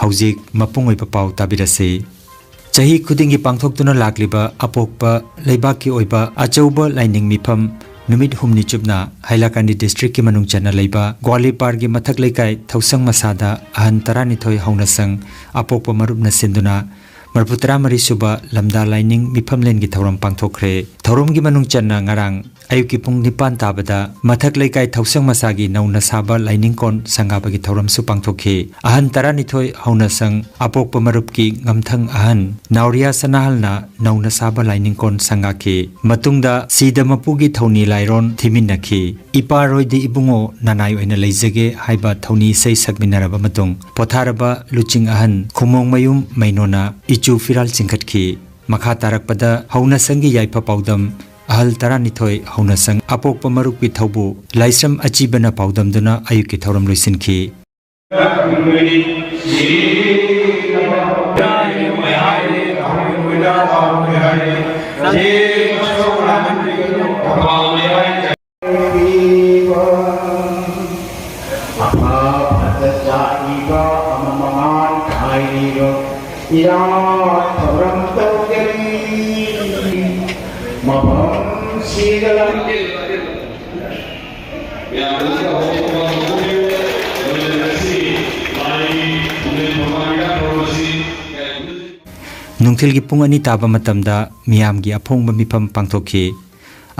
हौजिक मपुंग ओइबा पाउ ताबिरसे चाही खुदिंगी पांगथोक्तुना लाक्लिबा अपोकपा लेबाकी ओइबा अचौबा lining मिफम नुमित हुमनी चुपना हाइलाकांडी district की मनुंग चना लेबा ग्वालीपार की मथक लेकाय थौसंग मसादा अहन तरानिथोय हौनसंग अपोकपा मरुपना सिंदुना मरपुतरा मरी सुबा लमदा लाइनिंग मिफम लेन की थौरम पांगथोखरे थौरम की मनुंग चना ngarang ayuki pung nipan tabada mathak lekai thosang masagi nauna saba lining kon sangabagi thoram su pangthokhi ahan taranithoi hauna sang apok pamarup ki ngamthang ahan nauria sanahalna nauna saba lining kon sangaki matungda sidamapu gi thoni lairon thiminakhi iparoi di ibungo nanai oina leijage haiba thoni sei sakminaraba matung potharaba luching ahan khumong mayum mainona ichu firal chingkhatkhi makha tarakpada hauna sangi yaipa paudam ahal taranithoi haunasang apok pamaruk pi thobu laisam achibana paudam duna ayuki thoram loisinki Nungthil gi pung ani taba matamda miyam gi aphongba mifam pangthokhi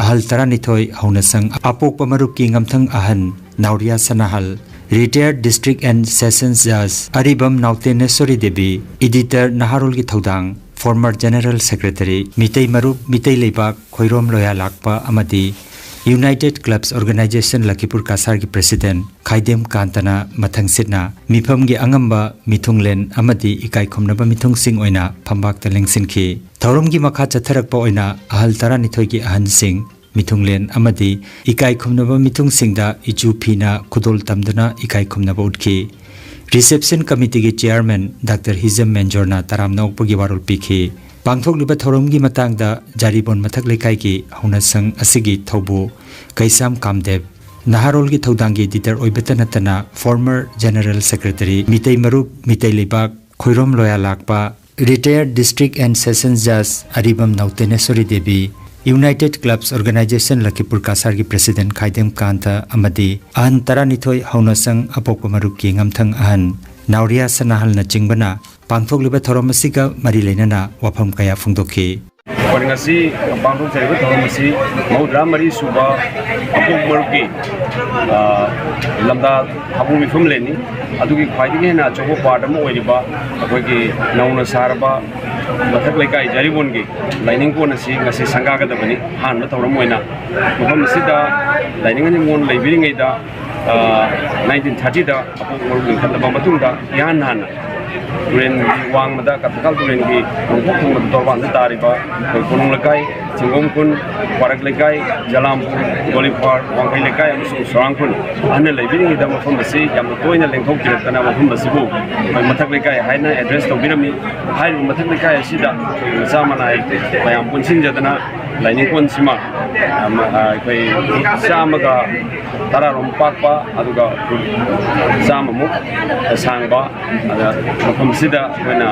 ahal taranithoi haunasang apok pamarup ki ngamthang ahan nauria sanahal retired district and sessions judge aribam nautenesori devi editor naharul gi thodang former general secretary mitei marup mitei leibak khoirom loya lakpa amadi United Clubs Organization Lakipur Kasar ki President Khaidem Kantana Matang Sitna Mipham gi angamba mithunglen amadi ikai khomnaba mithung sing oina phambak ta lengsin khi thorom gi makha chatharak pa oina ahal taranithoi gi ahan sing mithunglen amadi ikai khomnaba mithung singda ichu phina khudol tamdana ikai khomnaba utkhi Reception Committee ki Chairman Dr. Hizam Menjorna taramnok pagi warul pikhi Pangthok liba thorom gi matangda jaribon mathak lekai ki haunasang asigi thobu kaisam kamdev naharol gi thodang gi editor oibeta natana former general secretary mitei marup mitei lebak khoirom loya lakpa retired district and sessions judge aribam nautenesori devi United Clubs Organization Lakipur Kasar ki President Khaidem Kanta amadi ahan taranithoi haunasang apokpa marup ki ngamthang ahan nauria sanahal na chingbana pangthok liba thorom asiga mari leinana wafam kaya phungdokhi Ngasi pangthok jaiba thorom asi maudra mari suba apok maruki lamda thabung Mipham leni adugi khwaidigi na chobo part ama oiriba akoigi nauna sarba mathak lekai jaribon gi lining ko na si ngasi sanga ga dabani han ma thorom oina mafam sida lining ani mon leibiri ngai da 1930 da apok maruki khataba matungda yan han Turen wang mada katakal turen gi rungkuk thung mada torban da tariba kunung lekai Cingom kun Parak lekai Jalampur Golipar Wangkai lekai amasung Sorang kun ana leibiri da mafam basi yam toina lengthok kiratana mafam basi bu mathak lekai haina address tobirami hairu mathak lekai asida samana bayam punsin jadana laining kon sima kai samaga tararom pakpa aduga samamu sangba ada mafam sida koina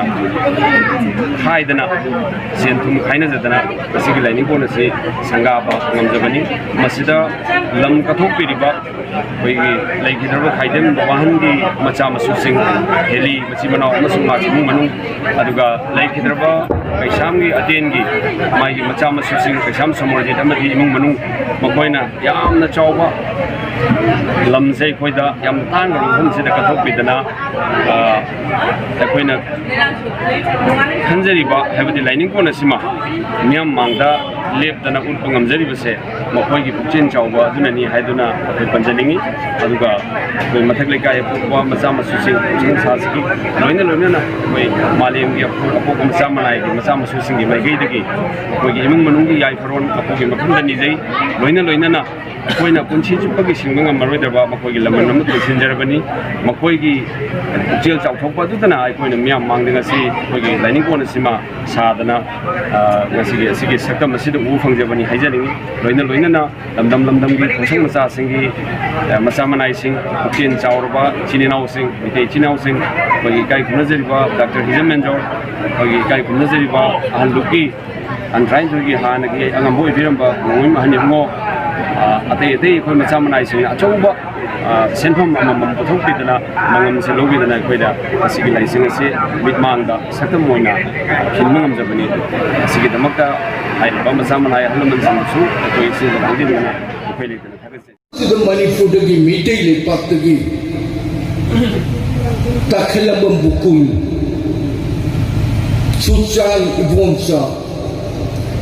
haidana sentum khaina jadana asigi laining kon ase sangaba ngamjabani masida lam kathok piriba koi leikidaba khaidem bahan gi macha masusing heli machi manau amasung machimu manu aduga leikidaba kaisam gi aten gi mai gi macha masusing kaisam samorje amadi imung manu makoina yamna chawba lamsei khoida yam tang rum sida kathok pidana akoina khanjariba habadi lining kon asima miyam mangda lepdana ulpa ngamjari base makoi gi puchen chawba adunani haiduna akoi panjaningi aduga koi mathak lekai apokwa macha masusing puchen sasiki loina koi malem gi apokwa macha manai gi macha masusing gi maigei dagi koi gi imung manung gi yai faron apogi makham dani jai loina na ꯑꯩꯈꯣꯏꯅ ꯄꯨꯟꯁꯤ ꯆꯨꯞꯄꯒꯤ ꯁꯤꯡꯕ ꯉꯝꯃꯔꯣꯏꯗꯕ ꯃꯈꯣꯏꯒꯤ ꯂꯃꯟ ꯑꯃ ꯇꯣꯟꯁꯤꯟꯖꯔꯕꯅꯤ ꯃꯈꯣꯏꯒꯤ ꯄꯨꯛꯆꯦꯜ ꯆꯥꯎꯊꯣꯛꯄ ꯑꯗꯨꯗꯅ ꯑꯩꯈꯣꯏꯅ ꯃꯤꯌꯥꯝ ꯃꯥꯡꯗ ꯉꯁꯤ ꯑꯩꯈꯣꯏꯒꯤ ꯂꯥꯏꯅꯤꯡ ꯀꯣꯟ ꯑꯁꯤꯃ ꯁꯥꯗꯅ ꯑꯁꯤꯒꯤ ꯁꯛꯇꯝ ꯑꯁꯤꯗ ꯎꯕ ꯐꯪꯖꯕꯅꯤ ꯍꯥꯏꯖꯅꯤꯡꯉꯤ ꯂꯣꯏꯅꯅ ꯂꯝꯗꯝꯒꯤ ꯈꯣꯡꯁꯪ ꯃꯆꯥꯁꯤꯡꯒꯤ ꯃꯆꯥ ꯃꯅꯥꯏꯁꯤꯡ ꯄꯨꯛꯆꯦꯜ ꯆꯥꯎꯔꯕ ꯏꯆꯤꯟ ꯏꯅꯥꯎꯁꯤꯡ ꯃꯩꯇꯩ ꯏꯆꯤꯟ ꯏꯅꯥꯎꯁꯤꯡ ꯑꯩꯈꯣꯏꯒꯤ ꯏꯀꯥꯏ ꯈꯨꯝꯅꯖꯔꯤꯕ ꯗꯥꯛꯇꯔ ꯍꯤꯖꯝ ꯃꯦꯟꯖꯣꯔ ꯑꯩꯈꯣꯏꯒꯤ ꯏꯀꯥꯏ ꯈꯨꯝꯅꯖꯔꯤꯕ ꯑꯍꯜ ꯂꯨꯞꯀꯤ ꯑꯟꯇ꯭ꯔꯥꯏꯟꯊꯣꯏꯒꯤ ꯍꯥꯟꯅꯒꯤ ꯑꯉꯝꯕ ꯑꯣꯏꯕꯤꯔꯝꯕ ꯅꯣꯡꯃꯩ ꯑꯍꯟ ꯏꯕꯨꯡꯉꯣ ꯑꯇꯩ ꯑꯩꯈꯣꯏ ꯃꯆꯥ ꯃꯅꯥꯏꯁꯤꯡꯅ ꯑꯆꯧꯕ ꯁꯦꯟꯐꯝ ꯑꯃꯃꯝ ꯄꯨꯊꯣꯛꯄꯤꯗꯅ ꯃꯉꯝꯁꯦ ꯂꯧꯕꯤꯗꯅ ꯑꯩꯈꯣꯏꯗ ꯑꯁꯤꯒꯤ ꯂꯥꯏꯁꯪ ꯑꯁꯤ ꯃꯤꯠꯃꯥꯡꯗ ꯁꯛꯇꯝ ꯑꯣꯏꯅ ꯈꯤꯟꯕ ꯉꯝꯖꯕꯅꯤ ꯑꯁꯤꯒꯤꯗꯃꯛꯇ ꯍꯥꯏꯔꯤꯕ ꯃꯆꯥ ꯃꯅꯥꯏ ꯑꯍꯜ ꯂꯃꯟꯁꯤꯡꯕꯨꯁꯨ ꯑꯩꯈꯣꯏ ꯁꯤꯗ ꯈꯪꯖꯅꯤꯡꯅ ꯑꯩꯈꯣꯏ ꯂꯩꯇꯅ ꯊꯥꯒꯠꯆꯩ sida Manipurdagi mitai lepaktagi takhilamam bukum suchan ibomsa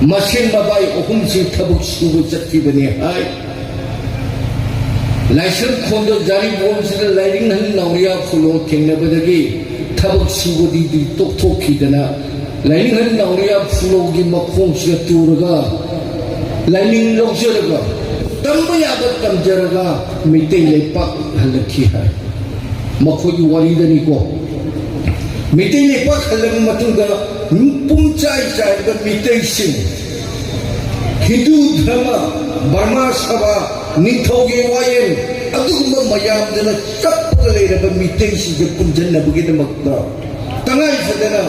masin babai ohumsi thabuk subu chatkibani hai laisang khondo jari bomsida laining han nauriya phulo thengnabadagi thabuk subudi di tokthokidana laining han nauriya phulo gi makhongsa turaga laining lojaraga तंबु Yadav तंजरगा मिटे लेपक हलखी है मखोई वारीदनी को मिटे लेपक हलग मतुंगा पुंचाई चाइगा मिटे सिंह हिंदू धर्म Burma सभा निथोगे वायन अदुगुम मयाम दना चप्पल लेरब मिटे सिंह पुंजन्नबगी दमक्ता तंगाई फदना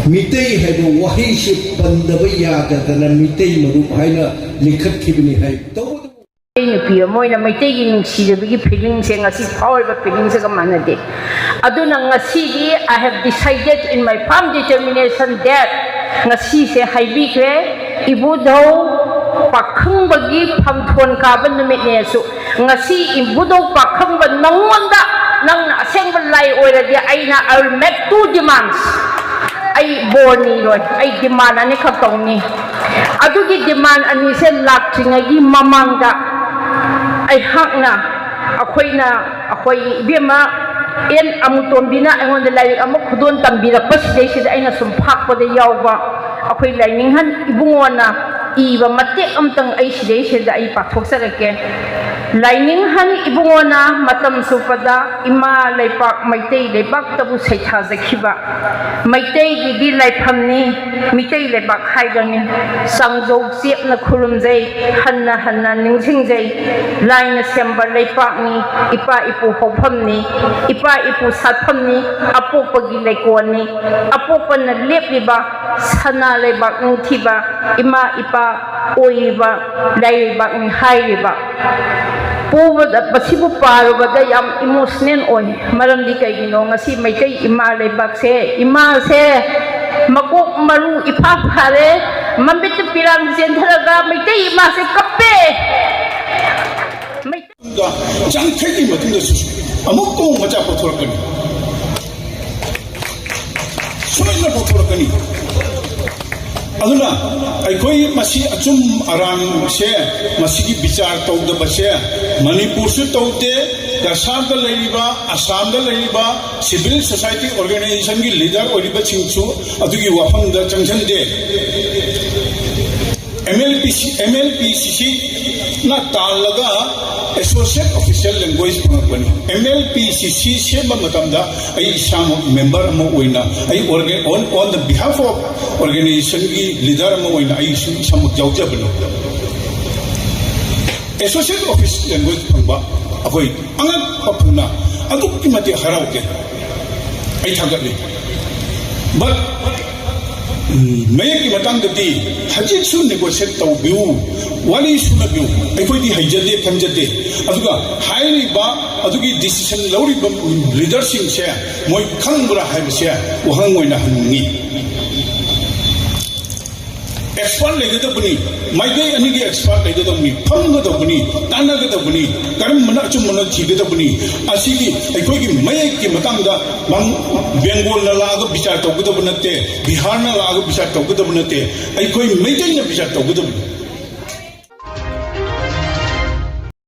मिटे है वो वही से बंदब यादना मिटे मरुप है लिखत खिबनी है तो पियो मोइना मैते की नुसीजबगी फीलिंग से ngasi power feeling se gamana de aduna ngasi gi I have decided in my firm determination that ngasi se haibi kre ibudo pakhang bagi phamthon ka ban numit ne su ngasi ibudo pakhang ba nangonda nang asengba lai oiradi aina I will make 2 demands ai borni roi ai demand ani khatongni adugi demand ani se laktringai mamangda ai hakna akhoi bema en amutombina angon lai amu khudon tambira pasdei se aina sum phakpa de yawba akhoi laining han ibungona iba mate amtang ai sidei se da ai pathokserake laining han ibungona matam supada ima leipak maitei leipak tabu saitha zakhiba maitei gi di laiphamni mitei leipak haidani sangjou chepna khurumjai hanna ningsingjai laina semba leipakni ipa ipu hophamni ipa ipu satphamni apopagi leikoni apopana lepliba sana leibak ngthiba ima ipa oiba leibak ni hairiba Pasibu paru bada yam emotional on maram di kay gino ngasi maitay ima lebak se ima se makok maru ipapare mambit pirang sentharaga maitay ima se kape jang theki matunda su amuk ko macha pothorakani soina pothorakani aduna aikoi masi achum aram se masigi bichar tawda se manipur su tawte dasam da leiba assam da leiba civil society organization gi leader oriba chingchu adugi wafam da changsan de MLPCC na talaga associate official language pangapani MLPCC se matamda ai isam member mo oina ai on the behalf of organization gi leader mo oina ai samuk jawjabno associate official language pangba akoi angat papuna aduk kimati harauke ai thagale but mayaki matang dati hajit su negotiate tawbiu wali suna biu aikoi di haijade khamjade aduga hairi ba adugi decision lori ba leadership se moi khangbra haiba se wahang moina hanni expert legada buni maigai ani gi expert legada buni phanga da buni tana ga buni karam mana chu mana chigada buni asigi aikoi gi mayaki matang da bang bengal na la ga bichar tawgada bunate bihar na la ga bichar tawgada bunate aikoi maigai na bichar tawgada buni